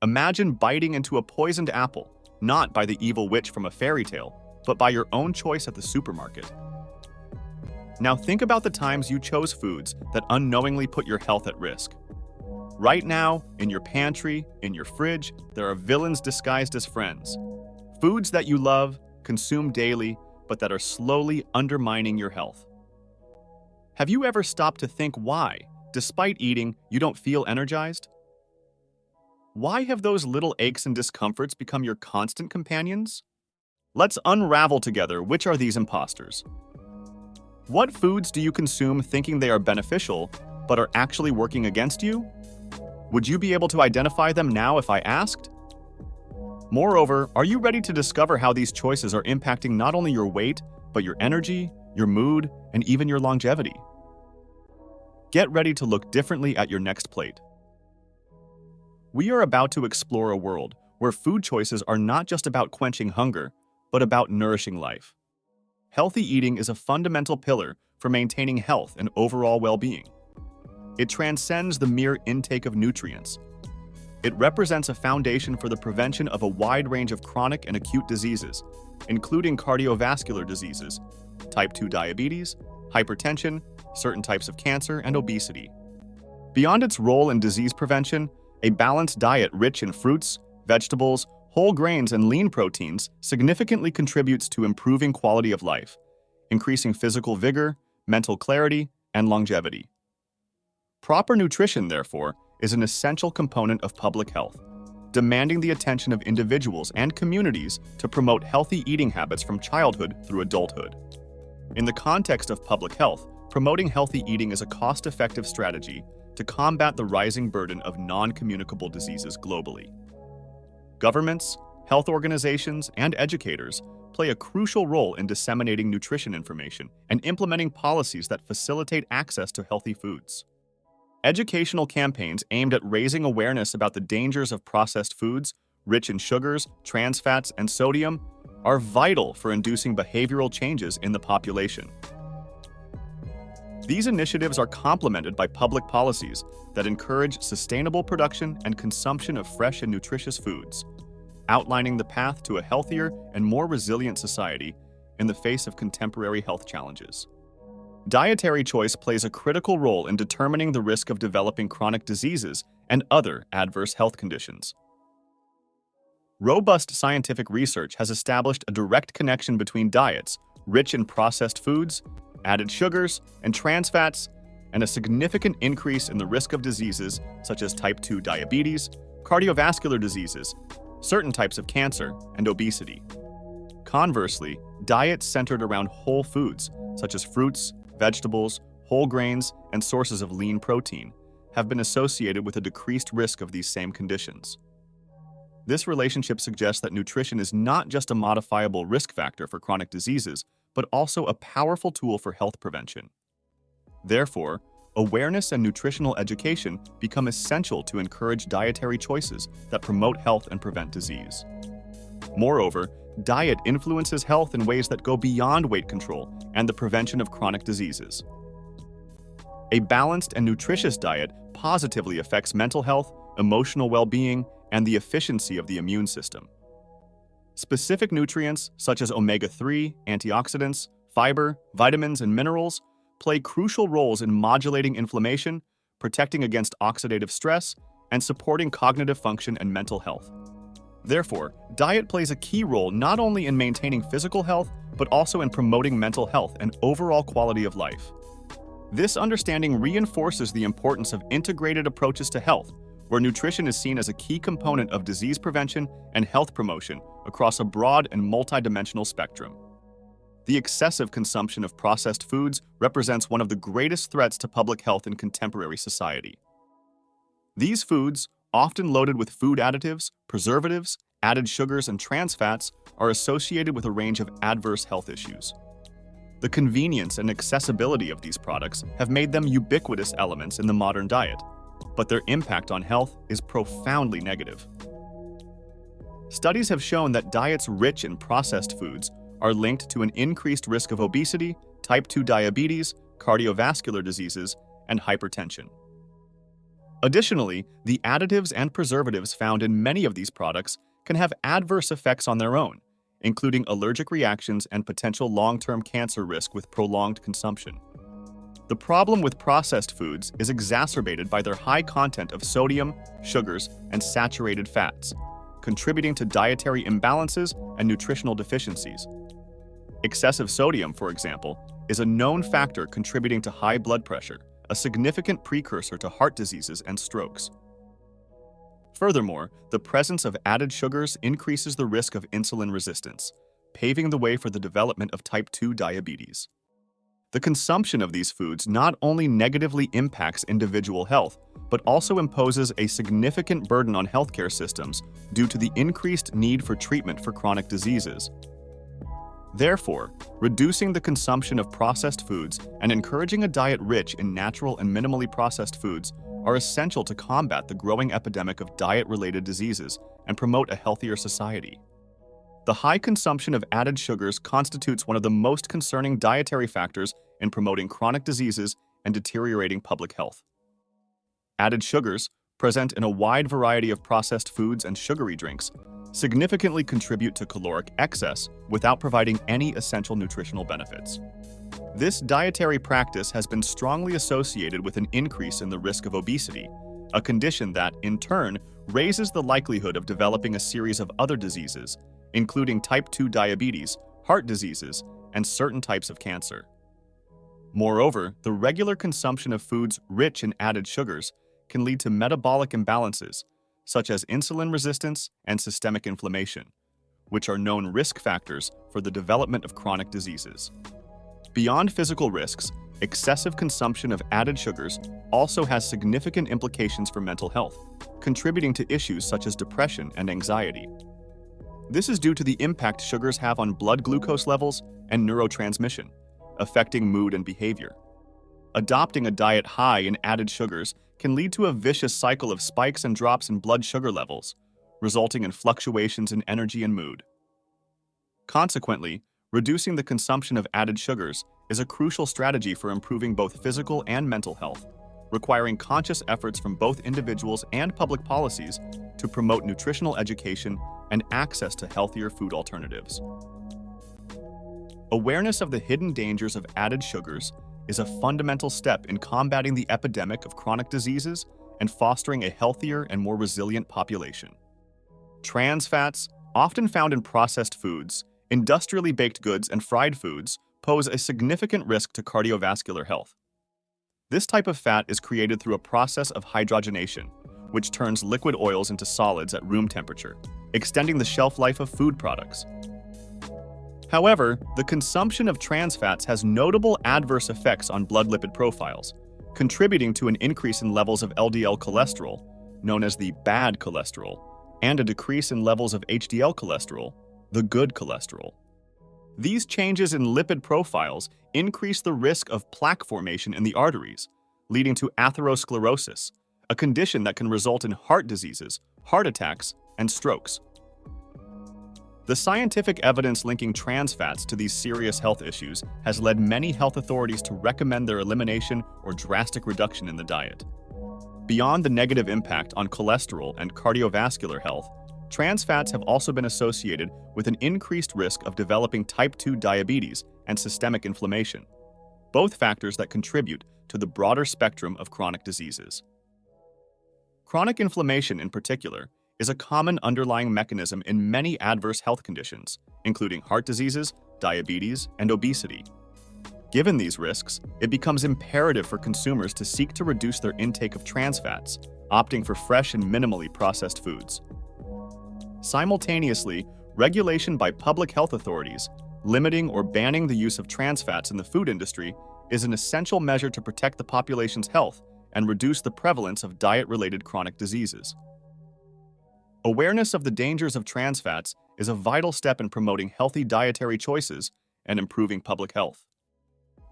Imagine biting into a poisoned apple, not by the evil witch from a fairy tale, but by your own choice at the supermarket. Now think about the times you chose foods that unknowingly put your health at risk. Right now, in your pantry, in your fridge, there are villains disguised as friends. Foods that you love, consume daily, but that are slowly undermining your health. Have you ever stopped to think why, despite eating, you don't feel energized? Why have those little aches and discomforts become your constant companions? Let's unravel together which are these imposters. What foods do you consume thinking they are beneficial, but are actually working against you? Would you be able to identify them now if I asked? Moreover, are you ready to discover how these choices are impacting not only your weight, but your energy, your mood, and even your longevity? Get ready to look differently at your next plate. We are about to explore a world where food choices are not just about quenching hunger, but about nourishing life. Healthy eating is a fundamental pillar for maintaining health and overall well-being. It transcends the mere intake of nutrients. It represents a foundation for the prevention of a wide range of chronic and acute diseases, including cardiovascular diseases, type 2 diabetes, hypertension, certain types of cancer, and obesity. Beyond its role in disease prevention, a balanced diet rich in fruits, vegetables, whole grains, and lean proteins significantly contributes to improving quality of life, increasing physical vigor, mental clarity, and longevity. Proper nutrition, therefore, is an essential component of public health, demanding the attention of individuals and communities to promote healthy eating habits from childhood through adulthood. In the context of public health, promoting healthy eating is a cost-effective strategy to combat the rising burden of non-communicable diseases globally. Governments, health organizations, and educators play a crucial role in disseminating nutrition information and implementing policies that facilitate access to healthy foods. Educational campaigns aimed at raising awareness about the dangers of processed foods, rich in sugars, trans fats, and sodium, are vital for inducing behavioral changes in the population. These initiatives are complemented by public policies that encourage sustainable production and consumption of fresh and nutritious foods, outlining the path to a healthier and more resilient society in the face of contemporary health challenges. Dietary choice plays a critical role in determining the risk of developing chronic diseases and other adverse health conditions. Robust scientific research has established a direct connection between diets rich in processed foods, added sugars, and trans fats, and a significant increase in the risk of diseases such as type 2 diabetes, cardiovascular diseases, certain types of cancer, and obesity. Conversely, diets centered around whole foods, such as fruits, vegetables, whole grains, and sources of lean protein, have been associated with a decreased risk of these same conditions. This relationship suggests that nutrition is not just a modifiable risk factor for chronic diseases, but also a powerful tool for health prevention. Therefore, awareness and nutritional education become essential to encourage dietary choices that promote health and prevent disease. Moreover, diet influences health in ways that go beyond weight control and the prevention of chronic diseases. A balanced and nutritious diet positively affects mental health, emotional well-being, and the efficiency of the immune system. Specific nutrients, such as omega-3, antioxidants, fiber, vitamins, and minerals, play crucial roles in modulating inflammation, protecting against oxidative stress, and supporting cognitive function and mental health. Therefore, diet plays a key role not only in maintaining physical health, but also in promoting mental health and overall quality of life. This understanding reinforces the importance of integrated approaches to health, where nutrition is seen as a key component of disease prevention and health promotion across a broad and multidimensional spectrum. The excessive consumption of processed foods represents one of the greatest threats to public health in contemporary society. These foods, often loaded with food additives, preservatives, added sugars, and trans fats, are associated with a range of adverse health issues. The convenience and accessibility of these products have made them ubiquitous elements in the modern diet, but their impact on health is profoundly negative. Studies have shown that diets rich in processed foods are linked to an increased risk of obesity, type 2 diabetes, cardiovascular diseases, and hypertension. Additionally, the additives and preservatives found in many of these products can have adverse effects on their own, including allergic reactions and potential long-term cancer risk with prolonged consumption. The problem with processed foods is exacerbated by their high content of sodium, sugars, and saturated fats, contributing to dietary imbalances and nutritional deficiencies. Excessive sodium, for example, is a known factor contributing to high blood pressure, a significant precursor to heart diseases and strokes. Furthermore, the presence of added sugars increases the risk of insulin resistance, paving the way for the development of type 2 diabetes. The consumption of these foods not only negatively impacts individual health, but also imposes a significant burden on healthcare systems due to the increased need for treatment for chronic diseases. Therefore, reducing the consumption of processed foods and encouraging a diet rich in natural and minimally processed foods are essential to combat the growing epidemic of diet-related diseases and promote a healthier society. The high consumption of added sugars constitutes one of the most concerning dietary factors in promoting chronic diseases and deteriorating public health. Added sugars, present in a wide variety of processed foods and sugary drinks, significantly contribute to caloric excess without providing any essential nutritional benefits. This dietary practice has been strongly associated with an increase in the risk of obesity, a condition that, in turn, raises the likelihood of developing a series of other diseases, including type 2 diabetes, heart diseases, and certain types of cancer. Moreover, the regular consumption of foods rich in added sugars can lead to metabolic imbalances, such as insulin resistance and systemic inflammation, which are known risk factors for the development of chronic diseases. Beyond physical risks, excessive consumption of added sugars also has significant implications for mental health, contributing to issues such as depression and anxiety. This is due to the impact sugars have on blood glucose levels and neurotransmission, affecting mood and behavior. Adopting a diet high in added sugars can lead to a vicious cycle of spikes and drops in blood sugar levels, resulting in fluctuations in energy and mood. Consequently, reducing the consumption of added sugars is a crucial strategy for improving both physical and mental health, requiring conscious efforts from both individuals and public policies to promote nutritional education and access to healthier food alternatives. Awareness of the hidden dangers of added sugars is a fundamental step in combating the epidemic of chronic diseases and fostering a healthier and more resilient population. Trans fats, often found in processed foods, industrially baked goods, and fried foods, pose a significant risk to cardiovascular health. This type of fat is created through a process of hydrogenation, which turns liquid oils into solids at room temperature, extending the shelf life of food products. However, the consumption of trans fats has notable adverse effects on blood lipid profiles, contributing to an increase in levels of LDL cholesterol, known as the bad cholesterol, and a decrease in levels of HDL cholesterol, the good cholesterol. These changes in lipid profiles increase the risk of plaque formation in the arteries, leading to atherosclerosis, a condition that can result in heart diseases, heart attacks, and strokes. The scientific evidence linking trans fats to these serious health issues has led many health authorities to recommend their elimination or drastic reduction in the diet. Beyond the negative impact on cholesterol and cardiovascular health, trans fats have also been associated with an increased risk of developing type 2 diabetes and systemic inflammation, both factors that contribute to the broader spectrum of chronic diseases. Chronic inflammation, in particular, is a common underlying mechanism in many adverse health conditions, including heart diseases, diabetes, and obesity. Given these risks, it becomes imperative for consumers to seek to reduce their intake of trans fats, opting for fresh and minimally processed foods. Simultaneously, regulation by public health authorities, limiting or banning the use of trans fats in the food industry, is an essential measure to protect the population's health and reduce the prevalence of diet-related chronic diseases. Awareness of the dangers of trans fats is a vital step in promoting healthy dietary choices and improving public health.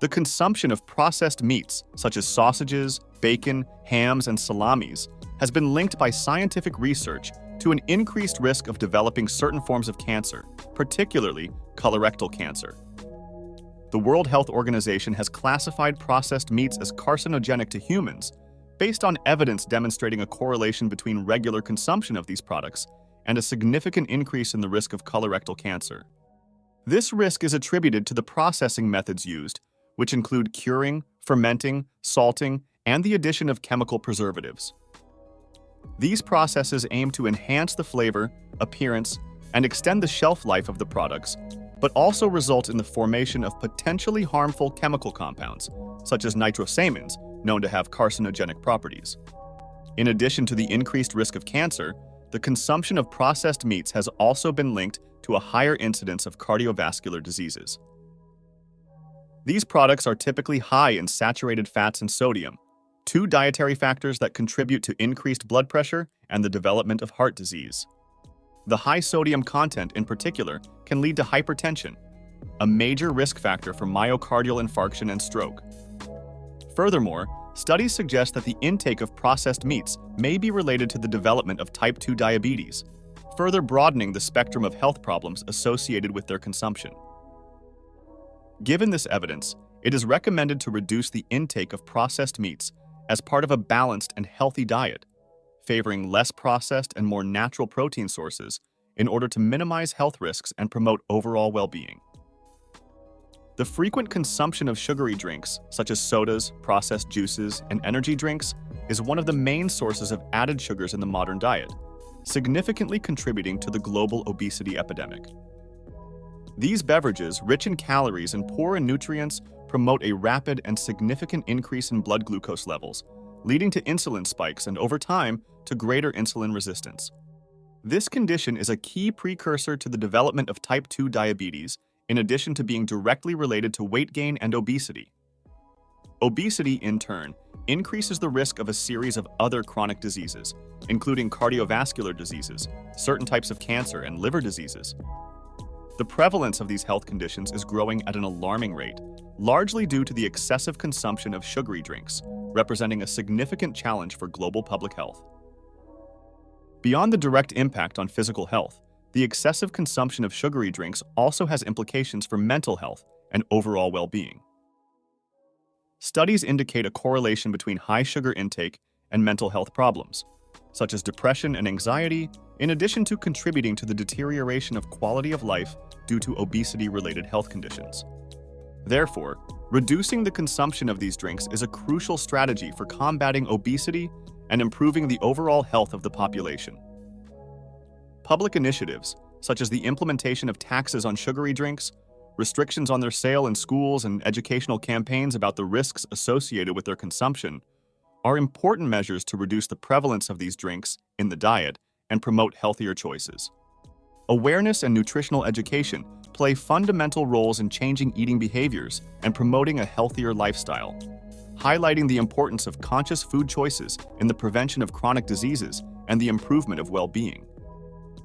The consumption of processed meats, such as sausages, bacon, hams, and salamis, has been linked by scientific research to an increased risk of developing certain forms of cancer, particularly colorectal cancer. The World Health Organization has classified processed meats as carcinogenic to humans, based on evidence demonstrating a correlation between regular consumption of these products and a significant increase in the risk of colorectal cancer. This risk is attributed to the processing methods used, which include curing, fermenting, salting, and the addition of chemical preservatives. These processes aim to enhance the flavor, appearance, and extend the shelf life of the products, but also result in the formation of potentially harmful chemical compounds, such as nitrosamines, known to have carcinogenic properties. In addition to the increased risk of cancer, the consumption of processed meats has also been linked to a higher incidence of cardiovascular diseases. These products are typically high in saturated fats and sodium, two dietary factors that contribute to increased blood pressure and the development of heart disease. The high sodium content, in particular, can lead to hypertension, a major risk factor for myocardial infarction and stroke. Furthermore, studies suggest that the intake of processed meats may be related to the development of type 2 diabetes, further broadening the spectrum of health problems associated with their consumption. Given this evidence, it is recommended to reduce the intake of processed meats as part of a balanced and healthy diet, favoring less processed and more natural protein sources in order to minimize health risks and promote overall well-being. The frequent consumption of sugary drinks, such as sodas, processed juices, and energy drinks, is one of the main sources of added sugars in the modern diet, significantly contributing to the global obesity epidemic. These beverages, rich in calories and poor in nutrients, promote a rapid and significant increase in blood glucose levels, leading to insulin spikes and, over time, to greater insulin resistance. This condition is a key precursor to the development of type 2 diabetes, in addition to being directly related to weight gain and obesity. Obesity, in turn, increases the risk of a series of other chronic diseases, including cardiovascular diseases, certain types of cancer, and liver diseases. The prevalence of these health conditions is growing at an alarming rate, largely due to the excessive consumption of sugary drinks, representing a significant challenge for global public health. Beyond the direct impact on physical health, the excessive consumption of sugary drinks also has implications for mental health and overall well-being. Studies indicate a correlation between high sugar intake and mental health problems, such as depression and anxiety, in addition to contributing to the deterioration of quality of life due to obesity-related health conditions. Therefore, reducing the consumption of these drinks is a crucial strategy for combating obesity and improving the overall health of the population. Public initiatives, such as the implementation of taxes on sugary drinks, restrictions on their sale in schools, and educational campaigns about the risks associated with their consumption, are important measures to reduce the prevalence of these drinks in the diet and promote healthier choices. Awareness and nutritional education play fundamental roles in changing eating behaviors and promoting a healthier lifestyle, highlighting the importance of conscious food choices in the prevention of chronic diseases and the improvement of well-being.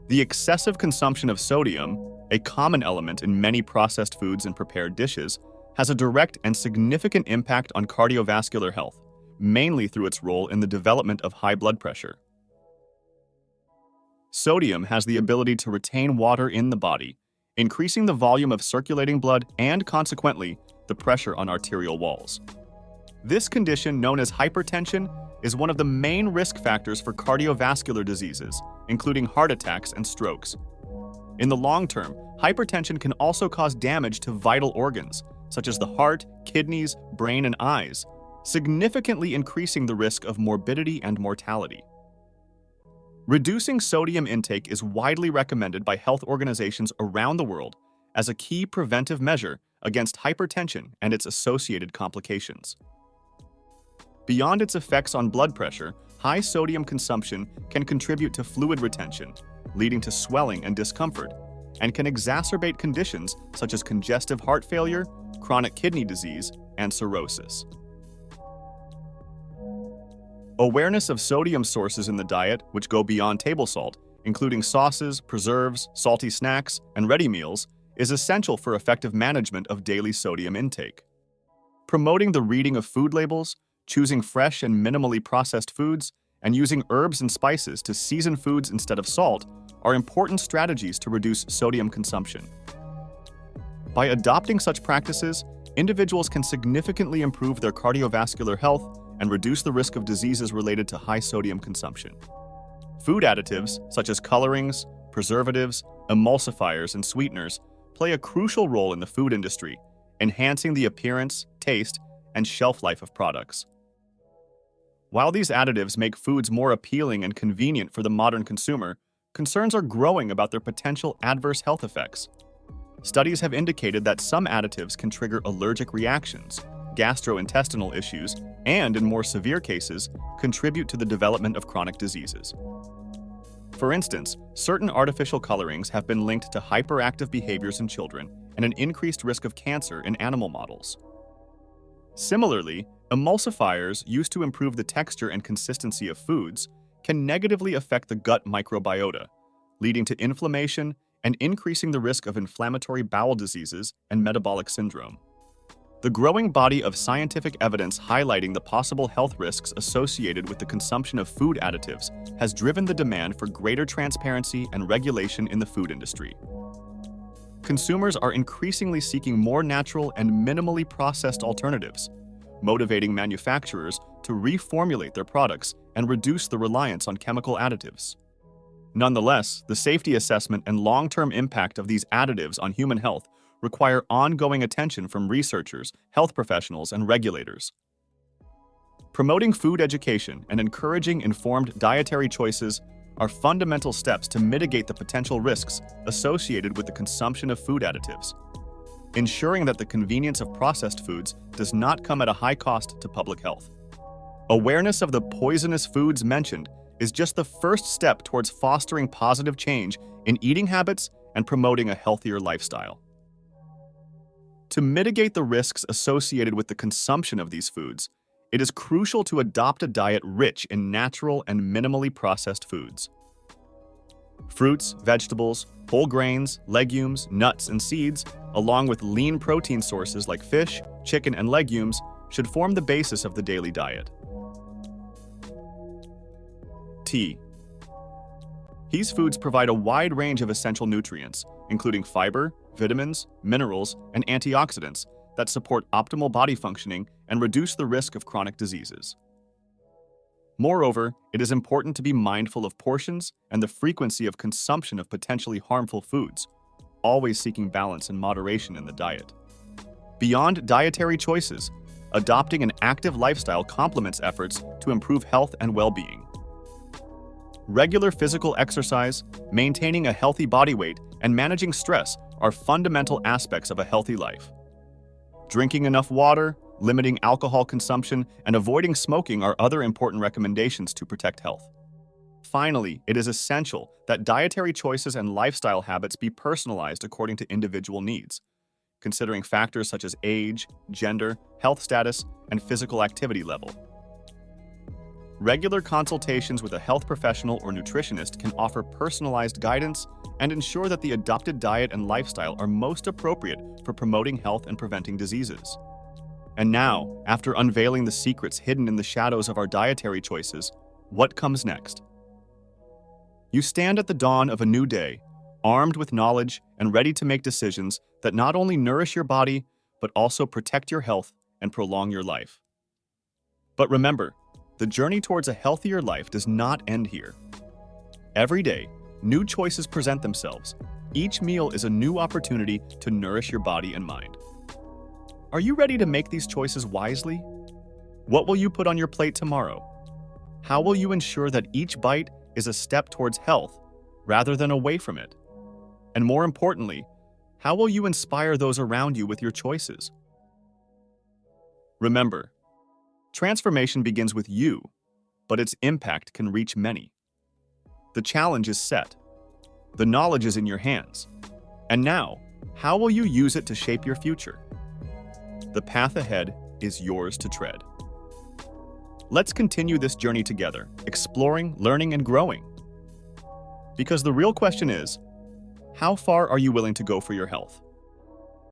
The excessive consumption of sodium, a common element in many processed foods and prepared dishes, has a direct and significant impact on cardiovascular health, mainly through its role in the development of high blood pressure. Sodium has the ability to retain water in the body, increasing the volume of circulating blood and, consequently, the pressure on arterial walls. This condition, known as hypertension, is one of the main risk factors for cardiovascular diseases, including heart attacks and strokes. In the long term, hypertension can also cause damage to vital organs, such as the heart, kidneys, brain, and eyes, significantly increasing the risk of morbidity and mortality. Reducing sodium intake is widely recommended by health organizations around the world as a key preventive measure against hypertension and its associated complications. Beyond its effects on blood pressure, high sodium consumption can contribute to fluid retention, leading to swelling and discomfort, and can exacerbate conditions such as congestive heart failure, chronic kidney disease, and cirrhosis. Awareness of sodium sources in the diet, which go beyond table salt, including sauces, preserves, salty snacks, and ready meals, is essential for effective management of daily sodium intake. Promoting the reading of food labels, choosing fresh and minimally processed foods, and using herbs and spices to season foods instead of salt are important strategies to reduce sodium consumption. By adopting such practices, individuals can significantly improve their cardiovascular health and reduce the risk of diseases related to high sodium consumption. Food additives, such as colorings, preservatives, emulsifiers, and sweeteners, play a crucial role in the food industry, enhancing the appearance, taste, and shelf life of products. While these additives make foods more appealing and convenient for the modern consumer, concerns are growing about their potential adverse health effects. Studies have indicated that some additives can trigger allergic reactions, gastrointestinal issues, and, in more severe cases, contribute to the development of chronic diseases. For instance, certain artificial colorings have been linked to hyperactive behaviors in children and an increased risk of cancer in animal models. Similarly, emulsifiers used to improve the texture and consistency of foods can negatively affect the gut microbiota, leading to inflammation and increasing the risk of inflammatory bowel diseases and metabolic syndrome. The growing body of scientific evidence highlighting the possible health risks associated with the consumption of food additives has driven the demand for greater transparency and regulation in the food industry. Consumers are increasingly seeking more natural and minimally processed alternatives, motivating manufacturers to reformulate their products and reduce the reliance on chemical additives. Nonetheless, the safety assessment and long-term impact of these additives on human health require ongoing attention from researchers, health professionals, and regulators. Promoting food education and encouraging informed dietary choices are fundamental steps to mitigate the potential risks associated with the consumption of food additives, ensuring that the convenience of processed foods does not come at a high cost to public health. Awareness of the poisonous foods mentioned is just the first step towards fostering positive change in eating habits and promoting a healthier lifestyle. To mitigate the risks associated with the consumption of these foods, it is crucial to adopt a diet rich in natural and minimally processed foods. Fruits, vegetables, whole grains, legumes, nuts, and seeds, along with lean protein sources like fish, chicken, and legumes, should form the basis of the daily diet. Tea. These foods provide a wide range of essential nutrients, including fiber, vitamins, minerals, and antioxidants that support optimal body functioning and reduce the risk of chronic diseases. Moreover, it is important to be mindful of portions and the frequency of consumption of potentially harmful foods, always seeking balance and moderation in the diet. Beyond dietary choices, adopting an active lifestyle complements efforts to improve health and well-being. Regular physical exercise, maintaining a healthy body weight, and managing stress are fundamental aspects of a healthy life. Drinking enough water, limiting alcohol consumption, and avoiding smoking are other important recommendations to protect health. Finally, it is essential that dietary choices and lifestyle habits be personalized according to individual needs, considering factors such as age, gender, health status, and physical activity level. Regular consultations with a health professional or nutritionist can offer personalized guidance and ensure that the adopted diet and lifestyle are most appropriate for promoting health and preventing diseases. And now, after unveiling the secrets hidden in the shadows of our dietary choices, what comes next? You stand at the dawn of a new day, armed with knowledge and ready to make decisions that not only nourish your body, but also protect your health and prolong your life. But remember, the journey towards a healthier life does not end here. Every day, new choices present themselves. Each meal is a new opportunity to nourish your body and mind. Are you ready to make these choices wisely? What will you put on your plate tomorrow? How will you ensure that each bite is a step towards health rather than away from it? And more importantly, how will you inspire those around you with your choices? Remember, transformation begins with you, but its impact can reach many. The challenge is set. The knowledge is in your hands. And now, how will you use it to shape your future? The path ahead is yours to tread. Let's continue this journey together, exploring, learning, and growing. Because the real question is, how far are you willing to go for your health?